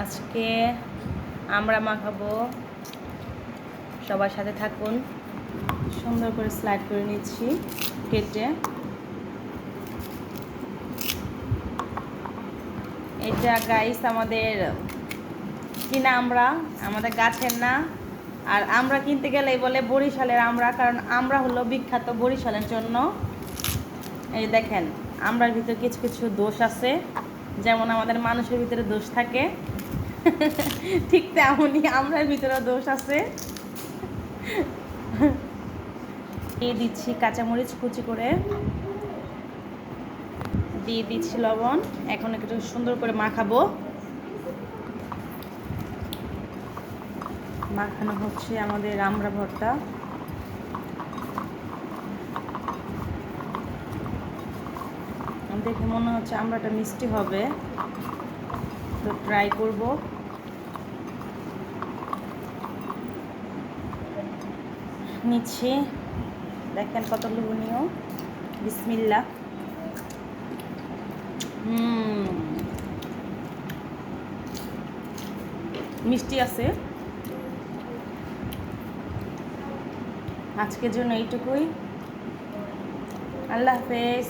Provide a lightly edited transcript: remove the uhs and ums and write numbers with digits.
আজকে আমরা মাখাবো, সবার সাথে থাকুন। সুন্দর করে স্লাইড করে নিচ্ছি কেটে। এটা গাইস আমাদের কিনা আমরা, আমাদের গাছের না। আর আমরা কিনতে গেলেই বলে বরিশালের আমরা, কারণ আমরা হলো বিখ্যাত বরিশালের জন্য। এই দেখেন, আমরার ভিতরে কিছু কিছু দোষ আছে, যেমন আমাদের মানুষের ভিতরে দোষ থাকে, ঠিক তেমনই আমরার ভিতরে দোষ আছে। দিয়ে দিচ্ছি কাঁচামরিচ কুচি করে, দিয়ে দিচ্ছি লবণ। এখন একটু সুন্দর করে মাখাবো। মাখানো হচ্ছে আমাদের আমড়া ভর্তা। দেখে মনে হচ্ছে আমড়াটা মিষ্টি হবে, তো ট্রাই করব। নিচ্ছি, দেখেন কত লোভনীয়। বিসমিল্লাহ। মিষ্টি আছে। আজকের জন্য এইটুকুই। আল্লাহ হাফেজ।